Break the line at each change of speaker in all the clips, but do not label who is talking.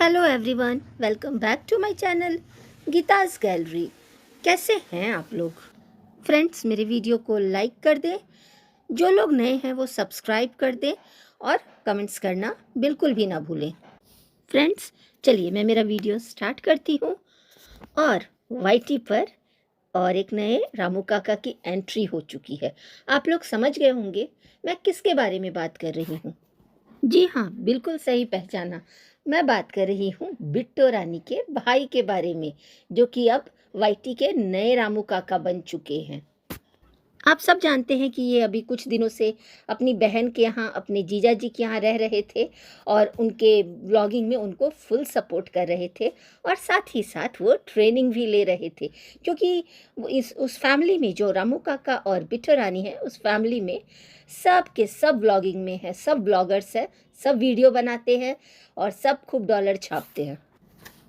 Hello everyone, welcome back to my channel Geeta's gallery. कैसे हैं आप लोग? फ्रेंड्स, मेरे वीडियो को लाइक कर दें, जो लोग नए हैं वो सब्सक्राइब कर दें और कमेंट्स करना बिल्कुल भी ना भूलें। फ्रेंड्स, चलिए मैं मेरा वीडियो स्टार्ट करती हूँ। और वाईटी पर और एक नए रामू काका की एंट्री हो चुकी है। आप लोग समझ गए होंगे मैं किसके बारे में बात कर रही हूँ। जी हाँ, बिल्कुल सही पहचाना। मैं बात कर रही हूँ बिट्टो रानी के भाई के बारे में, जो कि अब वाईटी के नए रामू काका बन चुके हैं। आप सब जानते हैं कि ये अभी कुछ दिनों से अपनी बहन के यहाँ, अपने जीजा जी के यहाँ रह रहे थे और उनके ब्लॉगिंग में उनको फुल सपोर्ट कर रहे थे और साथ ही साथ वो ट्रेनिंग भी ले रहे थे, क्योंकि उस फैमिली में जो रामू काका और बिट्टो रानी है, उस फैमिली में सब के सब ब्लॉगिंग में है, सब ब्लॉगर्स हैं, सब वीडियो बनाते हैं और सब खूब डॉलर छापते हैं।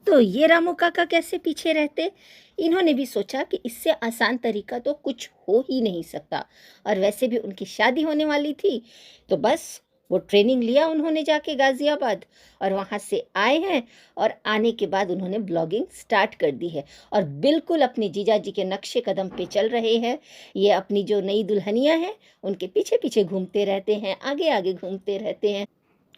तो ये रामू काका कैसे पीछे रहते? इन्होंने भी सोचा कि इससे आसान तरीका तो कुछ हो ही नहीं सकता, और वैसे भी उनकी शादी होने वाली थी, तो बस वो ट्रेनिंग लिया उन्होंने जाके गाज़ियाबाद, और वहाँ से आए हैं और आने के बाद उन्होंने ब्लॉगिंग स्टार्ट कर दी है और बिल्कुल अपने जीजा जी के नक्शे कदम पे चल रहे हैं। ये अपनी जो नई दुल्हनियाँ हैं उनके पीछे पीछे घूमते रहते हैं, आगे आगे घूमते रहते हैं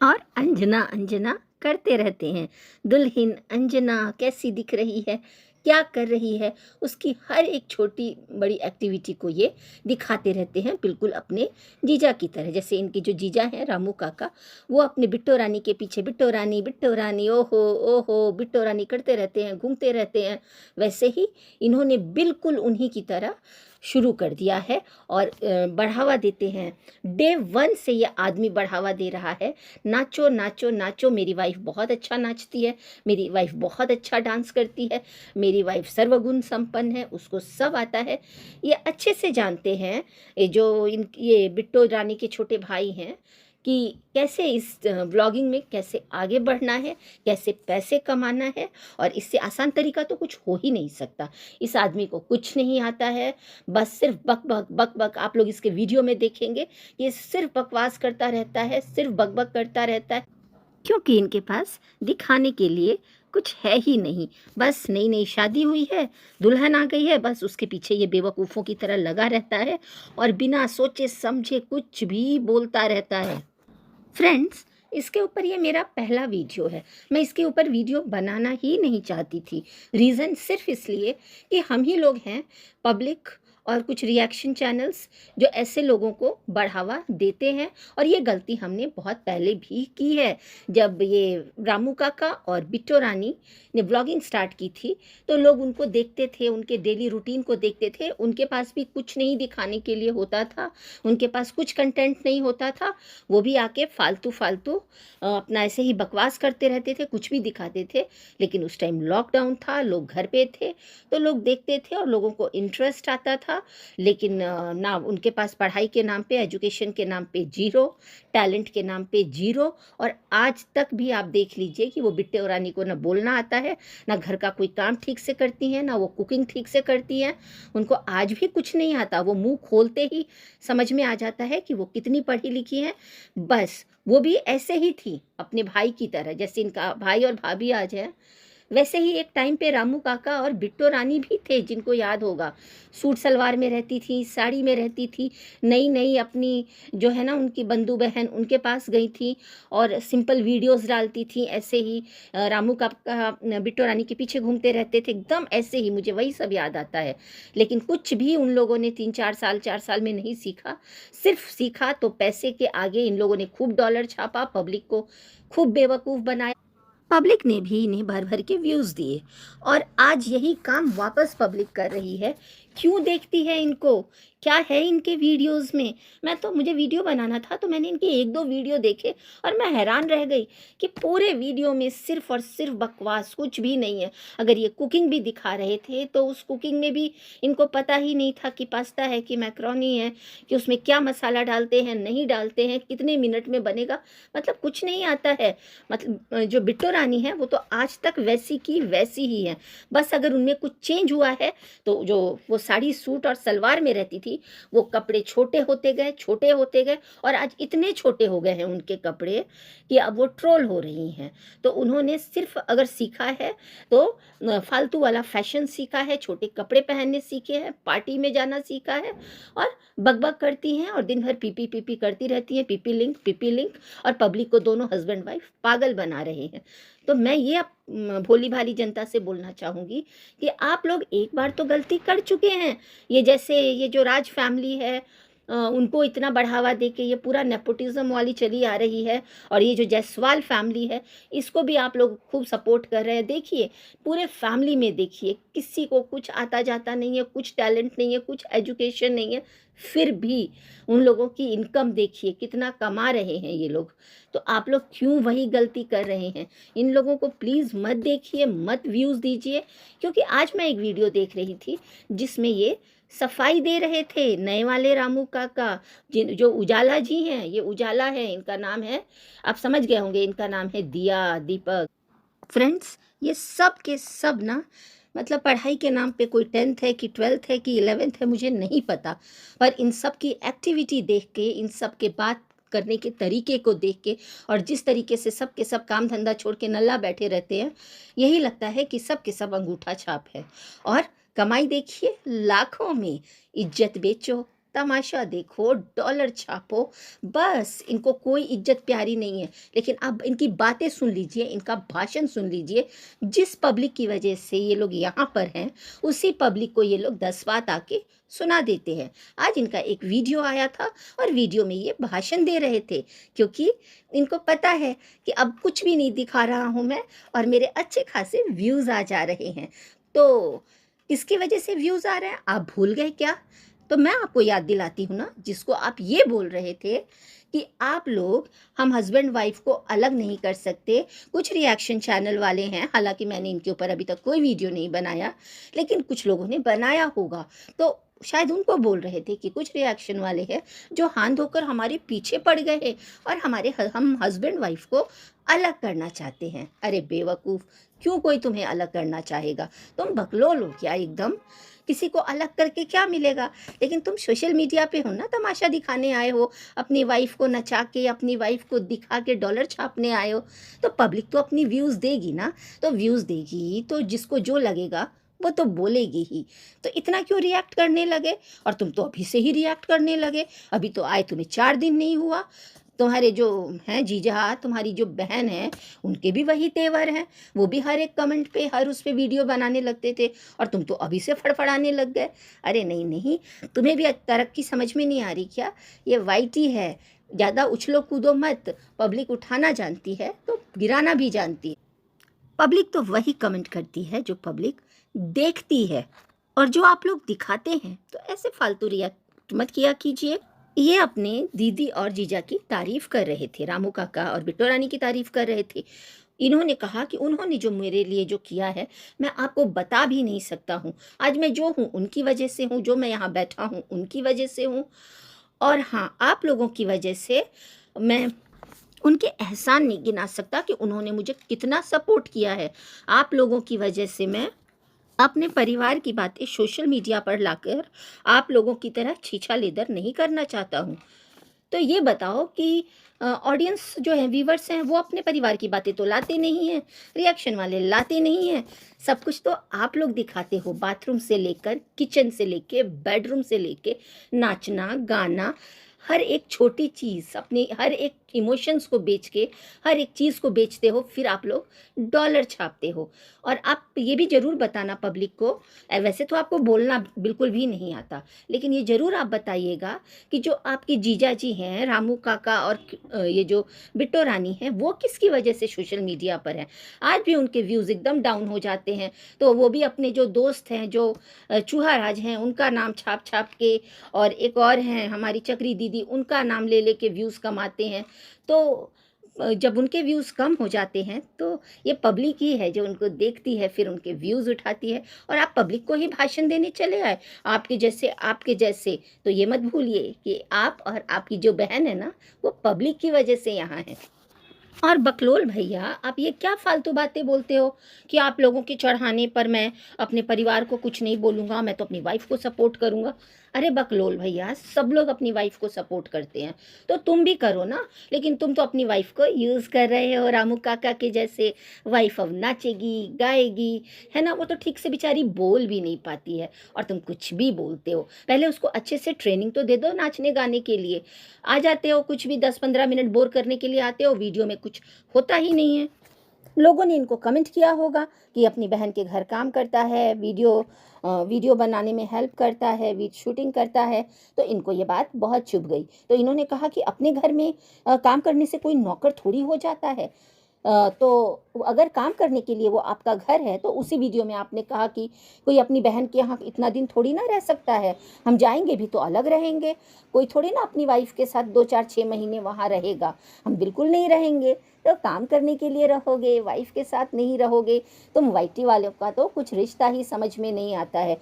और अंजना अंजना करते रहते हैं। दुल्हन अंजना कैसी दिख रही है, क्या कर रही है, उसकी हर एक छोटी बड़ी एक्टिविटी को ये दिखाते रहते हैं, बिल्कुल अपने जीजा की तरह। जैसे इनके जो जीजा हैं रामू काका, वो अपने बिट्टो रानी के पीछे बिट्टो रानी ओहो ओहो बिट्टो रानी करते रहते हैं, घूमते रहते हैं। वैसे ही इन्होंने बिल्कुल उन्हीं की तरह शुरू कर दिया है और बढ़ावा देते हैं। डे वन से ये आदमी बढ़ावा दे रहा है, नाचो नाचो नाचो, मेरी वाइफ बहुत अच्छा नाचती है, मेरी वाइफ बहुत अच्छा डांस करती है, मेरी वाइफ सर्वगुण संपन्न है, उसको सब आता है। ये अच्छे से जानते हैं ये बिट्टो रानी के छोटे भाई हैं कि कैसे इस व्लॉगिंग में कैसे आगे बढ़ना है, कैसे पैसे कमाना है, और इससे आसान तरीका तो कुछ हो ही नहीं सकता। इस आदमी को कुछ नहीं आता है, बस सिर्फ बक बक बक बक। आप लोग इसके वीडियो में देखेंगे ये सिर्फ बकवास करता रहता है, सिर्फ बक बक करता रहता है, क्योंकि इनके पास दिखाने के लिए कुछ है ही नहीं। बस नई नई शादी हुई है, दुल्हन आ गई है, बस उसके पीछे ये बेवकूफ़ों की तरह लगा रहता है और बिना सोचे समझे कुछ भी बोलता रहता है। फ्रेंड्स, इसके ऊपर ये मेरा पहला वीडियो है। मैं इसके ऊपर वीडियो बनाना ही नहीं चाहती थी। रीज़न सिर्फ इसलिए कि हम ही लोग हैं पब्लिक और कुछ रिएक्शन चैनल्स जो ऐसे लोगों को बढ़ावा देते हैं, और ये गलती हमने बहुत पहले भी की है। जब ये रामू काका और बिट्टो रानी ने ब्लॉगिंग स्टार्ट की थी तो लोग उनको देखते थे, उनके डेली रूटीन को देखते थे। उनके पास भी कुछ नहीं दिखाने के लिए होता था, उनके पास कुछ कंटेंट नहीं होता था, वो भी आके फालतू फालतू अपना ऐसे ही बकवास करते रहते थे, कुछ भी दिखाते थे। लेकिन उस टाइम लॉकडाउन था, लोग घर पे थे, तो लोग देखते थे और लोगों को इंटरेस्ट आता था। लेकिन ना उनके पास पढ़ाई के नाम पे, एजुकेशन के नाम पे जीरो, टैलेंट के नाम पे जीरो। और आज तक भी आप देख लीजिए कि वो बिट्टे रानी को ना बोलना आता है, ना घर का कोई काम ठीक से करती हैं, ना वो कुकिंग ठीक से करती हैं। उनको आज भी कुछ नहीं आता। वो मुंह खोलते ही समझ में आ जाता है कि वो कितनी पढ़ी लिखी हैं। बस वो भी ऐसे ही थी अपने भाई की तरह, जैसे इनका भाई और भाभी आज है, वैसे ही एक टाइम पे रामू काका और बिट्टो रानी भी थे, जिनको याद होगा। सूट सलवार में रहती थी, साड़ी में रहती थी, नई नई अपनी जो है ना उनकी बंधु बहन उनके पास गई थी और सिंपल वीडियोस डालती थी। ऐसे ही रामू काका बिट्टो रानी के पीछे घूमते रहते थे, एकदम ऐसे ही मुझे वही सब याद आता है। लेकिन कुछ भी उन लोगों ने 4 साल में नहीं सीखा। सिर्फ सीखा तो पैसे के आगे इन लोगों ने खूब डॉलर छापा, पब्लिक को खूब बेवकूफ़ बनाया, पब्लिक ने भी इन्हें भर भर के व्यूज़ दिए, और आज यही काम वापस पब्लिक कर रही है। क्यों देखती है इनको, क्या है इनके वीडियोस में? मुझे वीडियो बनाना था तो मैंने इनके 1-2 वीडियो देखे और मैं हैरान रह गई कि पूरे वीडियो में सिर्फ और सिर्फ बकवास, कुछ भी नहीं है। अगर ये कुकिंग भी दिखा रहे थे तो उस कुकिंग में भी इनको पता ही नहीं था कि पास्ता है कि मैक्रोनी है, कि उसमें क्या मसाला डालते हैं, नहीं डालते हैं, कितने मिनट में बनेगा, मतलब कुछ नहीं आता है। मतलब जो बिट्टो रानी है वो तो आज तक वैसी की वैसी ही है। बस अगर उनमें कुछ चेंज हुआ है तो जो वो साड़ी सूट और सलवार में रहती थी, वो कपड़े छोटे होते गए और आज इतने छोटे हो गए हैं उनके कपड़े कि अब वो ट्रोल हो रही हैं। तो उन्होंने सिर्फ अगर सीखा है तो फालतू वाला फैशन सीखा है, छोटे कपड़े पहनने सीखे हैं, पार्टी में जाना सीखा है और बकबक करती हैं और दिन भर पीपी पीपी करती रहती हैं, पीपी लिंक और पब्लिक को दोनों हस्बैंड वाइफ पागल बना रहे हैं। तो मैं ये अब भोली भाली जनता से बोलना चाहूँगी कि आप लोग एक बार तो गलती कर चुके हैं। ये जैसे ये जो राज फैमिली है, उनको इतना बढ़ावा दे के ये पूरा नेपोटिज्म वाली चली आ रही है, और ये जो जायसवाल फैमिली है इसको भी आप लोग खूब सपोर्ट कर रहे हैं। देखिए पूरे फैमिली में देखिए किसी को कुछ आता जाता नहीं है, कुछ टैलेंट नहीं है, कुछ एजुकेशन नहीं है, फिर भी उन लोगों की इनकम देखिए कितना कमा रहे हैं ये लोग। तो आप लोग क्यों वही गलती कर रहे हैं? इन लोगों को प्लीज़ मत देखिए, मत व्यूज़ दीजिए। क्योंकि आज मैं एक वीडियो देख रही थी जिसमें ये सफाई दे रहे थे नए वाले रामू काका, जिन जो उजाला जी हैं, ये उजाला है इनका नाम है, आप समझ गए होंगे, इनका नाम है दिया, दीपक। फ्रेंड्स ये सब के सब ना, मतलब पढ़ाई के नाम पे कोई 10th है कि 12th है कि 11th है मुझे नहीं पता, पर इन सब की एक्टिविटी देख के, इन सब के बात करने के तरीके को देख के और जिस तरीके से सब के सब काम धंधा छोड़ के नल्ला बैठे रहते हैं, यही लगता है कि सब के सब अंगूठा छाप है। और कमाई देखिए लाखों में, इज्जत बेचो, तमाशा देखो, डॉलर छापो, बस इनको कोई इज्जत प्यारी नहीं है। लेकिन अब इनकी बातें सुन लीजिए, इनका भाषण सुन लीजिए। जिस पब्लिक की वजह से ये लोग यहाँ पर हैं, उसी पब्लिक को ये लोग 10 बात आके सुना देते हैं। आज इनका एक वीडियो आया था और वीडियो में ये भाषण दे रहे थे, क्योंकि इनको पता है कि अब कुछ भी नहीं दिखा रहा हूँ मैं और मेरे अच्छे खासे व्यूज़ आ जा रहे हैं। तो किसकी वजह से व्यूज़ आ रहे हैं आप भूल गए क्या? तो मैं आपको याद दिलाती हूँ ना, जिसको आप ये बोल रहे थे कि आप लोग, हम हस्बैंड वाइफ को अलग नहीं कर सकते। कुछ रिएक्शन चैनल वाले हैं, हालांकि मैंने इनके ऊपर अभी तक कोई वीडियो नहीं बनाया, लेकिन कुछ लोगों ने बनाया होगा, तो शायद उनको बोल रहे थे कि कुछ रिएक्शन वाले हैं जो हाथ धोकर हमारे पीछे पड़ गए हैं और हम हस्बैंड वाइफ को अलग करना चाहते हैं। अरे बेवकूफ़, क्यों कोई तुम्हें अलग करना चाहेगा? तुम बकलोल हो क्या एकदम? किसी को अलग करके क्या मिलेगा? लेकिन तुम सोशल मीडिया पे हो ना, तमाशा दिखाने आए हो, अपनी वाइफ को नचा के, अपनी वाइफ को दिखा के डॉलर छापने आए हो, तो पब्लिक तो अपनी व्यूज़ देगी ना। तो व्यूज़ देगी तो जिसको जो लगेगा वो तो बोलेगी ही। तो इतना क्यों रिएक्ट करने लगे? और तुम तो अभी से ही रिएक्ट करने लगे, अभी तो आए तुम्हें 4 दिन नहीं हुआ। तुम्हारे जो हैं जीजा, तुम्हारी जो बहन है, उनके भी वही तेवर हैं, वो भी हर एक कमेंट पे, हर उस पे वीडियो बनाने लगते थे और तुम तो अभी से फड़फड़ाने लग गए। अरे नहीं नहीं, तुम्हें भी तरक्की समझ में नहीं आ रही क्या? ये वाइटी है, ज़्यादा उछलो कूदो मत। पब्लिक उठाना जानती है तो गिराना भी जानती है। पब्लिक तो वही कमेंट करती है जो पब्लिक देखती है, और जो आप लोग दिखाते हैं तो ऐसे फालतू रिएक्ट मत किया कीजिए। ये अपने दीदी और जीजा की तारीफ कर रहे थे, रामू काका और बिट्टो रानी की तारीफ कर रहे थे। इन्होंने कहा कि उन्होंने जो मेरे लिए जो किया है मैं आपको बता भी नहीं सकता हूँ। आज मैं जो हूँ उनकी वजह से हूँ, जो मैं यहाँ बैठा हूँ उनकी वजह से हूँ, और हाँ आप लोगों की वजह से मैं उनके एहसान नहीं गिना सकता कि उन्होंने मुझे कितना सपोर्ट किया है। आप लोगों की वजह से मैं अपने परिवार की बातें सोशल मीडिया पर लाकर आप लोगों की तरह छीछा लेदर नहीं करना चाहता हूँ। तो ये बताओ कि ऑडियंस जो है, व्यूवर्स हैं, वो अपने परिवार की बातें तो लाते नहीं हैं, रिएक्शन वाले लाते नहीं हैं, सब कुछ तो आप लोग दिखाते हो, बाथरूम से लेकर, किचन से लेके, बेडरूम से लेके, नाचना गाना, हर एक छोटी चीज़, अपने हर एक इमोशंस को बेच के, हर एक चीज़ को बेचते हो, फिर आप लोग डॉलर छापते हो। और आप ये भी ज़रूर बताना पब्लिक को, वैसे तो आपको बोलना बिल्कुल भी नहीं आता, लेकिन ये ज़रूर आप बताइएगा कि जो आपके जीजा जी हैं, रामू काका और ये जो बिट्टो रानी हैं, वो किसकी वजह से सोशल मीडिया पर हैं। आज भी उनके व्यूज़ एकदम डाउन हो जाते हैं, तो वो भी अपने जो दोस्त हैं, जो चूहा राज हैं, उनका नाम छाप छाप के, और एक और हैं हमारी चक्री दीदी, उनका नाम ले ले के व्यूज़ कमाते हैं। तो जब उनके व्यूज़ कम हो जाते हैं तो ये पब्लिक ही है जो उनको देखती है, फिर उनके व्यूज़ उठाती है, और आप पब्लिक को ही भाषण देने चले आए आपके जैसे। तो ये मत भूलिए कि आप और आपकी जो बहन है ना, वो पब्लिक की वजह से यहाँ है। और बकलोल भैया, आप ये क्या फालतू बातें बोलते हो कि आप लोगों के चढ़ाने पर मैं अपने परिवार को कुछ नहीं बोलूँगा, मैं तो अपनी वाइफ को सपोर्ट करूँगा। अरे बकलोल भैया, सब लोग अपनी वाइफ को सपोर्ट करते हैं, तो तुम भी करो ना। लेकिन तुम तो अपनी वाइफ को यूज़ कर रहे हो रामू काका के जैसे। वाइफ अब नाचेगी गाएगी, है ना, वो तो ठीक से बेचारी बोल भी नहीं पाती है और तुम कुछ भी बोलते हो। पहले उसको अच्छे से ट्रेनिंग तो दे दो नाचने गाने के लिए। आ जाते हो कुछ भी 10-15 मिनट बोर करने के लिए आते हो, वीडियो में कुछ होता ही नहीं है। लोगों ने इनको कमेंट किया होगा कि अपनी बहन के घर काम करता है, वीडियो बनाने में हेल्प करता है, शूटिंग करता है, तो इनको ये बात बहुत चुभ गई। तो इन्होंने कहा कि अपने घर में काम करने से कोई नौकर थोड़ी हो जाता है। तो अगर काम करने के लिए वो आपका घर है, तो उसी वीडियो में आपने कहा कि कोई अपनी बहन के यहाँ इतना दिन थोड़ी ना रह सकता है, हम जाएंगे भी तो अलग रहेंगे। कोई थोड़ी ना अपनी वाइफ के साथ 2-4-6 महीने वहाँ रहेगा, हम बिल्कुल नहीं रहेंगे। तो काम करने के लिए रहोगे, वाइफ के साथ नहीं रहोगे। तुम वाइटी वालों का तो कुछ रिश्ता ही समझ में नहीं आता है।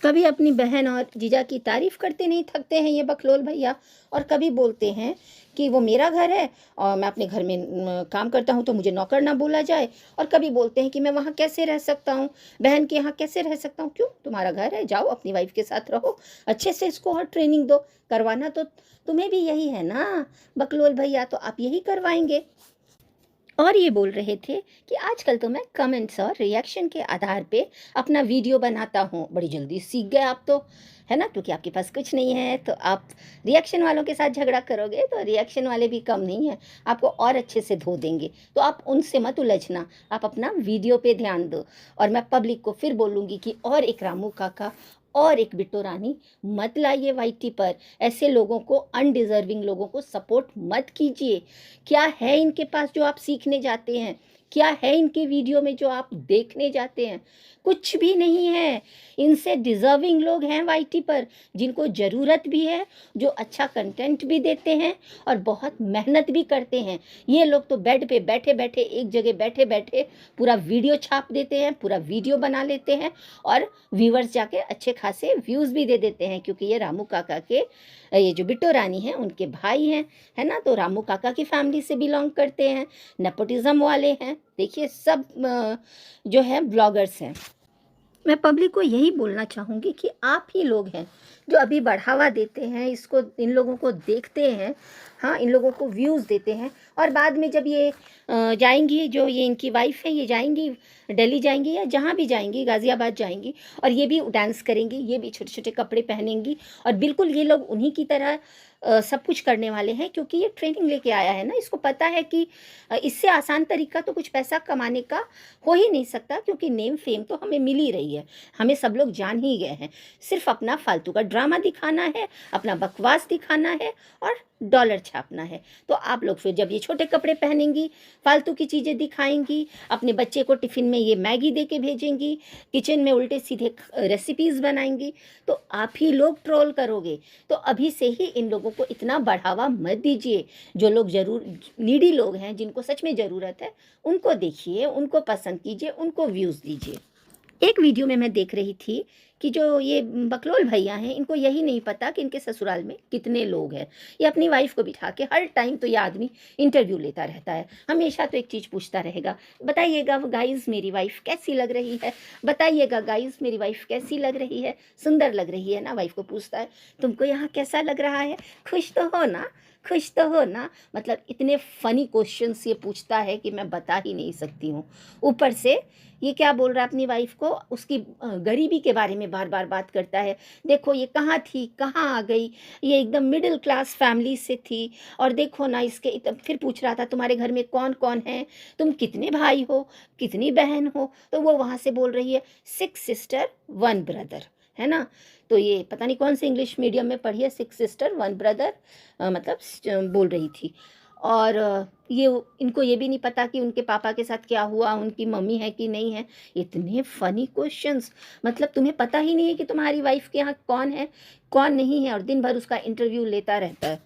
कभी अपनी बहन और जीजा की तारीफ करते नहीं थकते हैं ये बकलोल भैया, और कभी बोलते हैं कि वो मेरा घर है और मैं अपने घर में काम करता हूँ तो मुझे नौकर ना बोला जाए, और कभी बोलते हैं कि मैं वहाँ कैसे रह सकता हूँ, बहन के यहाँ कैसे रह सकता हूँ। क्यों, तुम्हारा घर है, जाओ अपनी वाइफ के साथ रहो, अच्छे से इसको और ट्रेनिंग दो। करवाना तो तुम्हें भी यही है ना बकलोल भैया, तो आप यही करवाएंगे। और ये बोल रहे थे कि आजकल तो मैं कमेंट्स और रिएक्शन के आधार पे अपना वीडियो बनाता हूँ। बड़ी जल्दी सीख गए आप तो, है ना, क्योंकि आपके पास कुछ नहीं है तो आप रिएक्शन वालों के साथ झगड़ा करोगे तो रिएक्शन वाले भी कम नहीं है, आपको और अच्छे से धो देंगे। तो आप उनसे मत उलझना, आप अपना वीडियो पे ध्यान दो। और मैं पब्लिक को फिर बोलूँगी कि और एक रामू काका और एक बिट्टो रानी मत लाइए वाईटी पर। ऐसे लोगों को, अनडिजर्विंग लोगों को सपोर्ट मत कीजिए। क्या है इनके पास जो आप सीखने जाते हैं, क्या है इनके वीडियो में जो आप देखने जाते हैं? कुछ भी नहीं है। इनसे डिजर्विंग लोग हैं वाईटी पर, जिनको ज़रूरत भी है, जो अच्छा कंटेंट भी देते हैं और बहुत मेहनत भी करते हैं। ये लोग तो बेड पे बैठे बैठे, एक जगह बैठे बैठे पूरा वीडियो छाप देते हैं, पूरा वीडियो बना लेते हैं और व्यूवर्स जाके अच्छे खासे व्यूज़ भी दे देते हैं, क्योंकि ये रामू काका के, ये जो बिट्टो रानी हैं उनके भाई हैं, है ना, तो रामू काका की फैमिली से बिलोंग करते हैं, नेपोटिज्म वाले हैं। देखिए सब जो है ब्लॉगर्स हैं। मैं पब्लिक को यही बोलना चाहूँगी कि आप ही लोग हैं जो अभी बढ़ावा देते हैं इसको, इन लोगों को देखते हैं, हाँ, इन लोगों को व्यूज़ देते हैं, और बाद में जब ये जाएंगी, जो ये इनकी वाइफ है, ये जाएंगी दिल्ली जाएंगी या जहाँ भी जाएंगी, गाज़ियाबाद जाएंगी, और ये भी डांस करेंगी, ये भी छोटे छोटे कपड़े पहनेंगी, और बिल्कुल ये लोग उन्हीं की तरह सब कुछ करने वाले हैं, क्योंकि ये ट्रेनिंग लेके आया है ना। इसको पता है कि इससे आसान तरीका तो कुछ पैसा कमाने का हो ही नहीं सकता, क्योंकि नेम फेम तो हमें मिल ही रही है, हमें सब लोग जान ही गए हैं। सिर्फ अपना फालतू का ड्रामा दिखाना है, अपना बकवास दिखाना है और डॉलर छापना है। तो आप लोग फिर जब ये छोटे कपड़े पहनेंगी, फालतू की चीज़ें दिखाएंगी, अपने बच्चे को टिफ़िन में ये मैगी दे के भेजेंगी, किचन में उल्टे सीधे रेसिपीज़ बनाएंगी, तो आप ही लोग ट्रोल करोगे। तो अभी से ही इन लोगों को इतना बढ़ावा मत दीजिए। जो लोग ज़रूर नीडी लोग हैं, जिनको सच में ज़रूरत है, उनको देखिए, उनको पसंद कीजिए, उनको व्यूज़ दीजिए। एक वीडियो में मैं देख रही थी कि जो ये बकलोल भैया हैं, इनको यही नहीं पता कि इनके ससुराल में कितने लोग हैं। ये अपनी वाइफ को बिठा के हर टाइम तो ये आदमी इंटरव्यू लेता रहता है, हमेशा तो एक चीज़ पूछता रहेगा, बताइएगा गाइस मेरी वाइफ कैसी लग रही है, बताइएगा गाइस मेरी वाइफ कैसी लग रही है, सुंदर लग रही है ना। वाइफ को पूछता है, तुमको यहाँ कैसा लग रहा है, खुश तो हो ना, खुश तो हो ना। मतलब इतने फ़नी क्वेश्चंस ये पूछता है कि मैं बता ही नहीं सकती हूँ। ऊपर से ये क्या बोल रहा है अपनी वाइफ को, उसकी गरीबी के बारे में बार बार बात करता है। देखो ये कहाँ थी, कहाँ आ गई, ये एकदम मिडिल क्लास फैमिली से थी, और देखो ना इसके फिर पूछ रहा था तुम्हारे घर में कौन कौन है, तुम कितने भाई हो, कितनी बहन हो, तो वो वहाँ से बोल रही है 6 सिस्टर 1 ब्रदर, है ना। तो ये पता नहीं कौन से इंग्लिश मीडियम में पढ़ी है, 6 सिस्टर 1 ब्रदर, मतलब बोल रही थी। और ये इनको ये भी नहीं पता कि उनके पापा के साथ क्या हुआ, उनकी मम्मी है कि नहीं है। इतने फ़नी क्वेश्चंस, मतलब तुम्हें पता ही नहीं है कि तुम्हारी वाइफ के यहाँ कौन है कौन नहीं है, और दिन भर उसका इंटरव्यू लेता रहता है।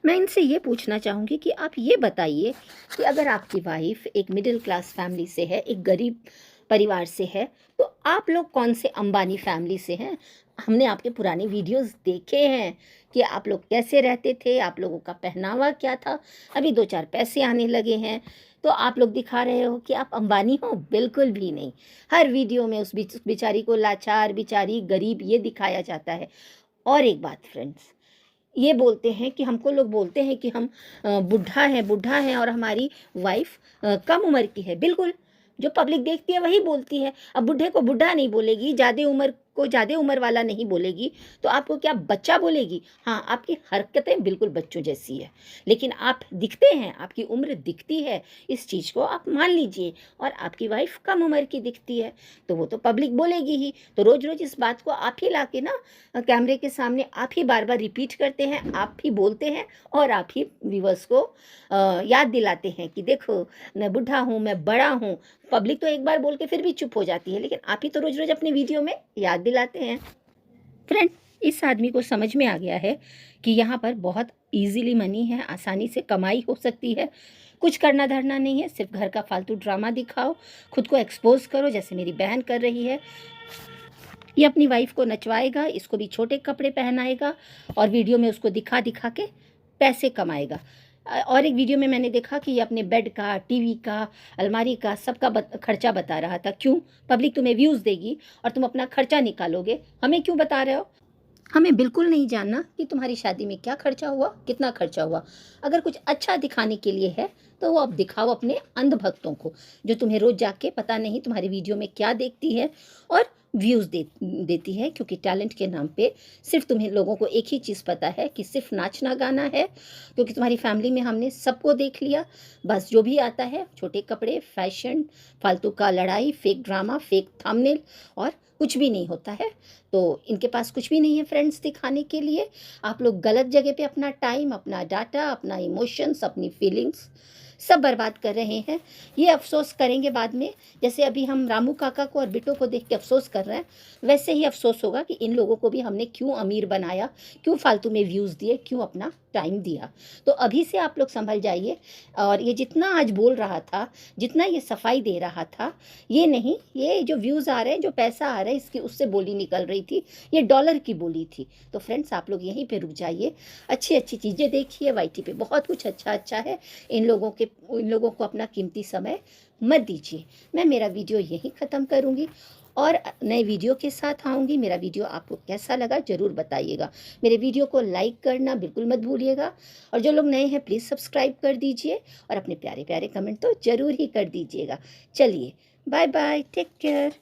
मैं इनसे ये पूछना चाहूँगी कि आप ये बताइए कि अगर आपकी वाइफ एक मिडिल क्लास फैमिली से है, एक गरीब परिवार से है, तो आप लोग कौन से अंबानी फैमिली से हैं? हमने आपके पुराने वीडियोस देखे हैं कि आप लोग कैसे रहते थे, आप लोगों का पहनावा क्या था। अभी 2-4 पैसे आने लगे हैं, तो आप लोग दिखा रहे हो कि आप अंबानी हो? बिल्कुल भी नहीं। हर वीडियो में उस बेचारी को लाचार, बेचारी, गरीब ये दिखाया जाता है। और एक बात फ्रेंड्स, ये बोलते हैं कि हमको लोग बोलते हैं कि हम बुढ़ा है और हमारी वाइफ कम उम्र की है। बिल्कुल, जो पब्लिक देखती है वही बोलती है। अब बुढ़े को बुढ़ा नहीं बोलेगी, ज़्यादा उम्र को ज़्यादा उम्र वाला नहीं बोलेगी, तो आपको क्या बच्चा बोलेगी? हाँ, आपकी हरकतें बिल्कुल बच्चों जैसी है, लेकिन आप दिखते हैं, आपकी उम्र दिखती है, इस चीज़ को आप मान लीजिए। और आपकी वाइफ कम उम्र की दिखती है, तो वो तो पब्लिक बोलेगी ही। तो रोज़ रोज़ इस बात को आप ही लाके ना कैमरे के सामने आप ही बार बार रिपीट करते हैं, आप ही बोलते हैं और आप ही व्यूअर्स को याद दिलाते हैं कि देखो, मैं बूढ़ा हूँ, मैं बड़ा हूँ। पब्लिक तो एक बार बोल के फिर भी चुप हो जाती है, लेकिन आप ही तो रोज़ रोज़ अपनी वीडियो में याद दिलाते हैं। फ्रेंड, इस आदमी को समझ में आ गया है कि यहाँ पर बहुत इजीली मनी है, आसानी से कमाई हो सकती है। कुछ करना धरना नहीं है, सिर्फ घर का फालतू ड्रामा दिखाओ, खुद को एक्सपोज करो जैसे मेरी बहन कर रही है। ये अपनी वाइफ को नचवाएगा, इसको भी छोटे कपड़े पहनाएगा और वीडियो में उसको दिखा दिखा के पैसे कमाएगा। और एक वीडियो में मैंने देखा कि ये अपने बेड का, टीवी का, अलमारी का सबका खर्चा बता रहा था। क्यों? पब्लिक तुम्हें व्यूज़ देगी और तुम अपना खर्चा निकालोगे, हमें क्यों बता रहे हो? हमें बिल्कुल नहीं जानना कि तुम्हारी शादी में क्या खर्चा हुआ, कितना खर्चा हुआ। अगर कुछ अच्छा दिखाने के लिए है तो वो अब दिखाओ अपने अंधभक्तों को, जो तुम्हें रोज़ जाके पता नहीं तुम्हारी वीडियो में क्या देखती है और व्यूज़ देती है। क्योंकि टैलेंट के नाम पे सिर्फ तुम्हें लोगों को एक ही चीज़ पता है कि सिर्फ नाचना गाना है। क्योंकि तुम्हारी फैमिली में हमने सबको देख लिया, बस जो भी आता है छोटे कपड़े, फैशन, फालतू का लड़ाई, फेक ड्रामा, फेक थंबनेल, और कुछ भी नहीं होता है। तो इनके पास कुछ भी नहीं है फ्रेंड्स दिखाने के लिए। आप लोग गलत जगह पे अपना टाइम, अपना डाटा, अपना इमोशंस, अपनी फीलिंग्स सब बर्बाद कर रहे हैं। ये अफ़सोस करेंगे बाद में, जैसे अभी हम रामू काका को और बिट्टो को देख के अफ़सोस कर रहे हैं, वैसे ही अफ़सोस होगा कि इन लोगों को भी हमने क्यों अमीर बनाया, क्यों फालतू में व्यूज़ दिए, क्यों अपना टाइम दिया। तो अभी से आप लोग संभल जाइए। और ये जितना आज बोल रहा था, जितना ये सफाई दे रहा था, ये नहीं, ये जो व्यूज़ आ रहे हैं, जो पैसा आ रहा है, इसकी उससे बोली निकल रही थी, ये डॉलर की बोली थी। तो फ्रेंड्स, आप लोग यहीं पे रुक जाइए, अच्छी अच्छी चीज़ें देखिए। वाईटी पे बहुत कुछ अच्छा अच्छा है। इन लोगों को अपना कीमती समय मत दीजिए। मैं मेरा वीडियो यहीं ख़त्म करूँगी और नए वीडियो के साथ आऊँगी। मेरा वीडियो आपको कैसा लगा ज़रूर बताइएगा। मेरे वीडियो को लाइक करना बिल्कुल मत भूलिएगा, और जो लोग नए हैं प्लीज़ सब्सक्राइब कर दीजिए और अपने प्यारे प्यारे कमेंट तो ज़रूर ही कर दीजिएगा। चलिए, बाय बाय, टेक केयर।